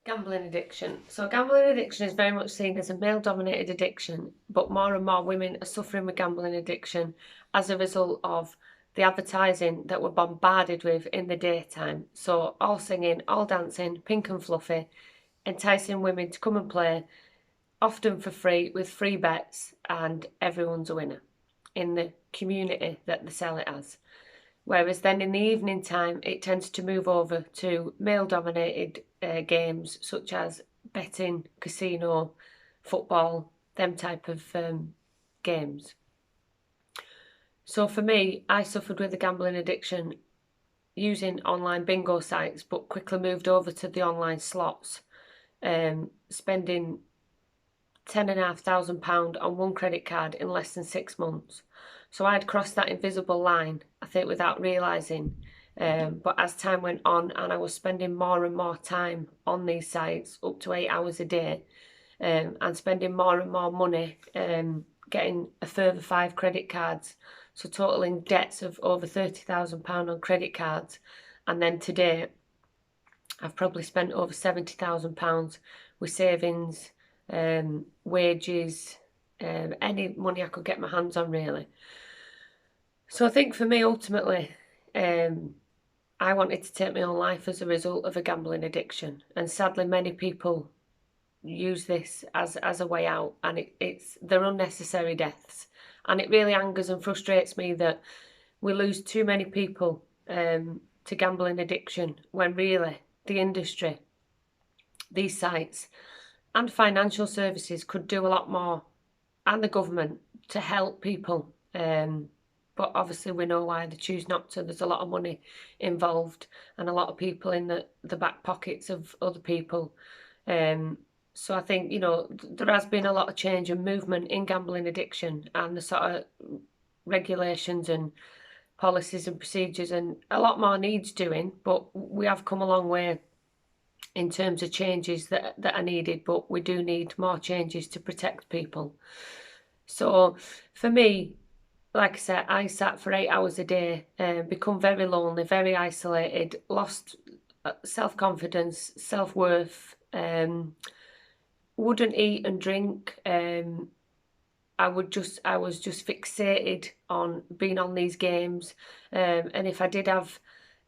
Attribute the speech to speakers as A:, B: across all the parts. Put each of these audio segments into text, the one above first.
A: Gambling addiction. So gambling addiction is very much seen as a male-dominated addiction, but more and more women are suffering with gambling addiction as a result of the advertising that we're bombarded with in the daytime. So all singing, all dancing, pink and fluffy, enticing women to come and play, often for free, with free bets, and everyone's a winner in the community that they sell it as. Whereas then in the evening time, it tends to move over to male-dominated games such as betting, casino, football, them type of games. So for me, I suffered with a gambling addiction using online bingo sites, but quickly moved over to the online slots, spending £10,500 on one credit card in less than 6 months. So I'd crossed that invisible line, I think, without realising. But as time went on and I was spending more and more time on these sites, up to 8 hours a day, and spending more and more money, getting a further 5 credit cards, so totaling debts of over £30,000 on credit cards. And then today, I've probably spent over £70,000 with savings, wages, any money I could get my hands on, really. So I think for me, ultimately, I wanted to take my own life as a result of a gambling addiction, and sadly many people use this as a way out, and they're unnecessary deaths, and it really angers and frustrates me that we lose too many people to gambling addiction, when really the industry, these sites and financial services could do a lot more, and the government, to help people. But obviously we know why they choose not to. There's a lot of money involved and a lot of people in the back pockets of other people. So I think, there has been a lot of change and movement in gambling addiction, and the sort of regulations and policies and procedures, and a lot more needs doing, but we have come a long way in terms of changes that are needed, but we do need more changes to protect people. So for me, like I said, I sat for 8 hours a day, become very lonely, very isolated, lost self-confidence, self-worth, wouldn't eat and drink. I was just fixated on being on these games, and if I did have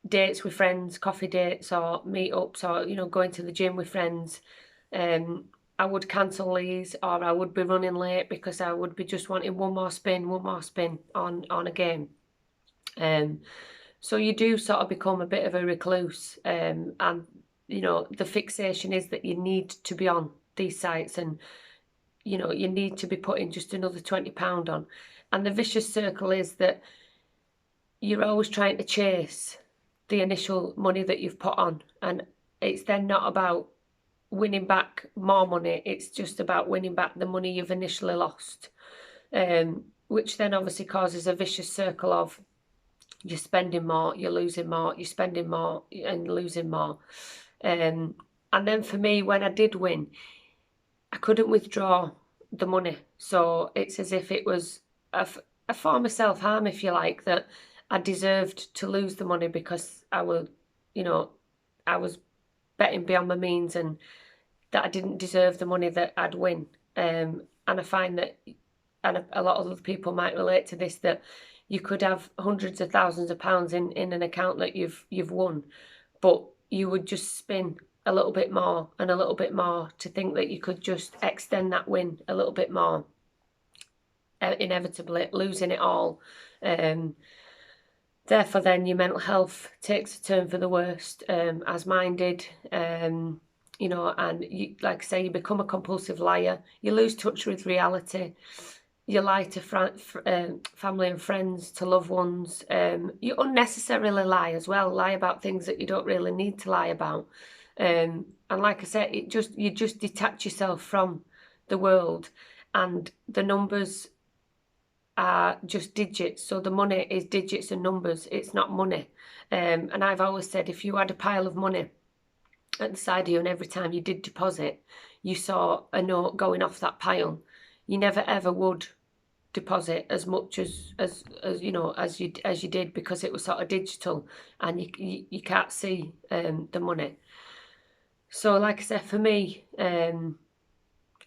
A: dates with friends, coffee dates or meetups, or going to the gym with friends, I would cancel these, or I would be running late because I would be just wanting one more spin on a game. So you do sort of become a bit of a recluse, and the fixation is that you need to be on these sites, and you need to be putting just another £20 on, and the vicious circle is that you're always trying to chase the initial money that you've put on, and it's then not about winning back more money, it's just about winning back the money you've initially lost, which then obviously causes a vicious circle of you're spending more, you're losing more, you're spending more and losing more. And then for me, when I did win, I couldn't withdraw the money, so it's as if it was a form of self-harm, if you like, that I deserved to lose the money because I was betting beyond my means, and that I didn't deserve the money that I'd win. And I find that, and a lot of other people might relate to this, that you could have hundreds of thousands of pounds in an account that you've won, but you would just spin a little bit more and a little bit more to think that you could just extend that win a little bit more, inevitably losing it all. Therefore then your mental health takes a turn for the worst, as mine did. And you, like I say, you become a compulsive liar, you lose touch with reality, you lie to family and friends, to loved ones, you unnecessarily lie as well, lie about things that you don't really need to lie about. And like I said, you just detach yourself from the world, and the numbers are just digits. So the money is digits and numbers, it's not money. And I've always said, if you had a pile of money at the side of you, and every time you did deposit, you saw a note going off that pile, you never ever would deposit as much as you did, because it was sort of digital, and you can't see the money. So like I said, for me,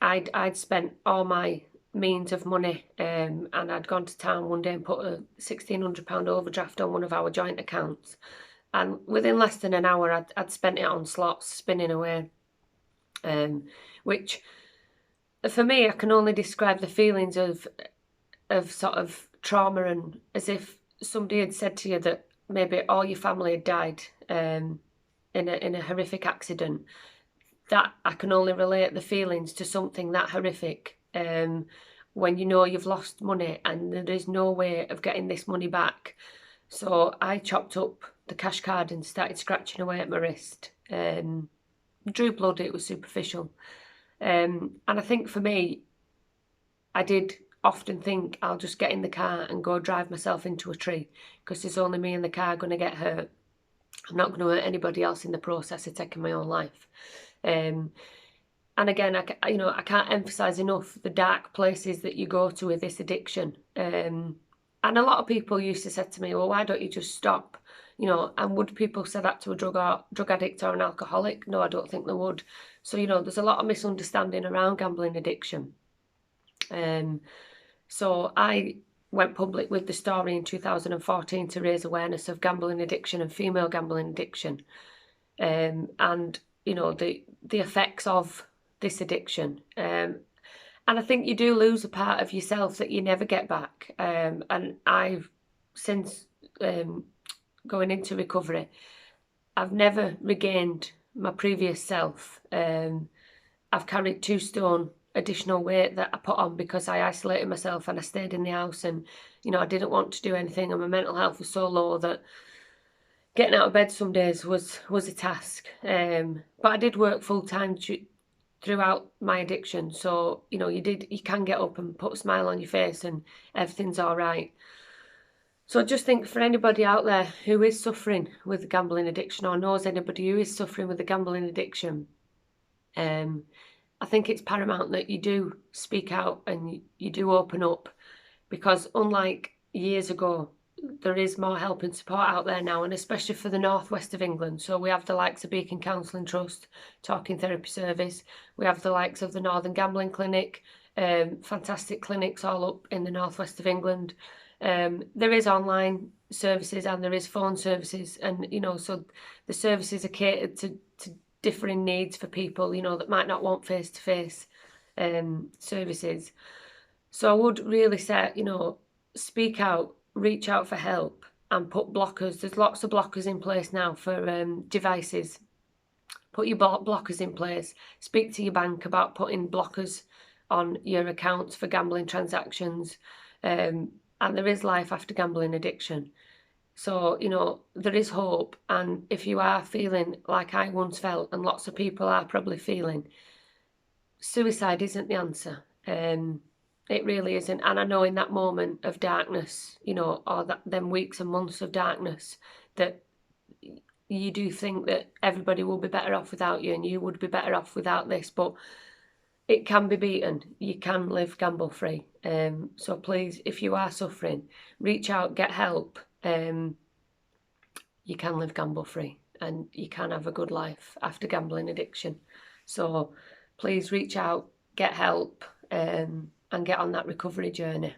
A: I'd spent all my means of money, and I'd gone to town one day and put a £1,600 overdraft on one of our joint accounts. And within less than an hour, I'd spent it on slots, spinning away. Which for me, I can only describe the feelings of sort of trauma, and as if somebody had said to you that maybe all your family had died in a horrific accident. That I can only relate the feelings to something that horrific. When you know you've lost money and there is no way of getting this money back. So I chopped up the cash card and started scratching away at my wrist. Drew blood, it was superficial. And I think for me, I did often think I'll just get in the car and go drive myself into a tree because there's only me in the car going to get hurt. I'm not going to hurt anybody else in the process of taking my own life. And again, I can't emphasize enough the dark places that you go to with this addiction. And a lot of people used to say to me, well, why don't you just stop? And would people say that to a drug addict or an alcoholic? No, I don't think they would. So, there's a lot of misunderstanding around gambling addiction. So I went public with the story in 2014 to raise awareness of gambling addiction and female gambling addiction. And the effects of this addiction. And I think you do lose a part of yourself that you never get back. And I've, since going into recovery, I've never regained my previous self. I've carried 2 stone additional weight that I put on because I isolated myself and I stayed in the house, and I didn't want to do anything, and my mental health was so low that getting out of bed some days was a task. But I did work full time throughout my addiction, so you can get up and put a smile on your face and everything's all right. So I just think for anybody out there who is suffering with gambling addiction or knows anybody who is suffering with a gambling addiction, I think it's paramount that you do speak out and you do open up, because unlike years ago, there is more help and support out there now, and especially for the northwest of England. So we have the likes of Beacon Counselling Trust, Talking Therapy Service. We have the likes of the Northern Gambling Clinic, fantastic clinics all up in the northwest of England. There is online services and there is phone services, and so the services are catered to differing needs for people that might not want face-to-face services. So I would really say speak out, reach out for help, and put blockers. There's lots of blockers in place now for devices. Put your blockers in place. Speak to your bank about putting blockers on your accounts for gambling transactions. And there is life after gambling addiction. So, there is hope. And if you are feeling like I once felt, and lots of people are probably feeling, suicide isn't the answer. It really isn't. And I know in that moment of darkness, or them weeks and months of darkness, that you do think that everybody will be better off without you and you would be better off without this. But it can be beaten. You can live gamble free. So please, if you are suffering, reach out, get help. You can live gamble free and you can have a good life after gambling addiction. So please reach out, get help, and get on that recovery journey.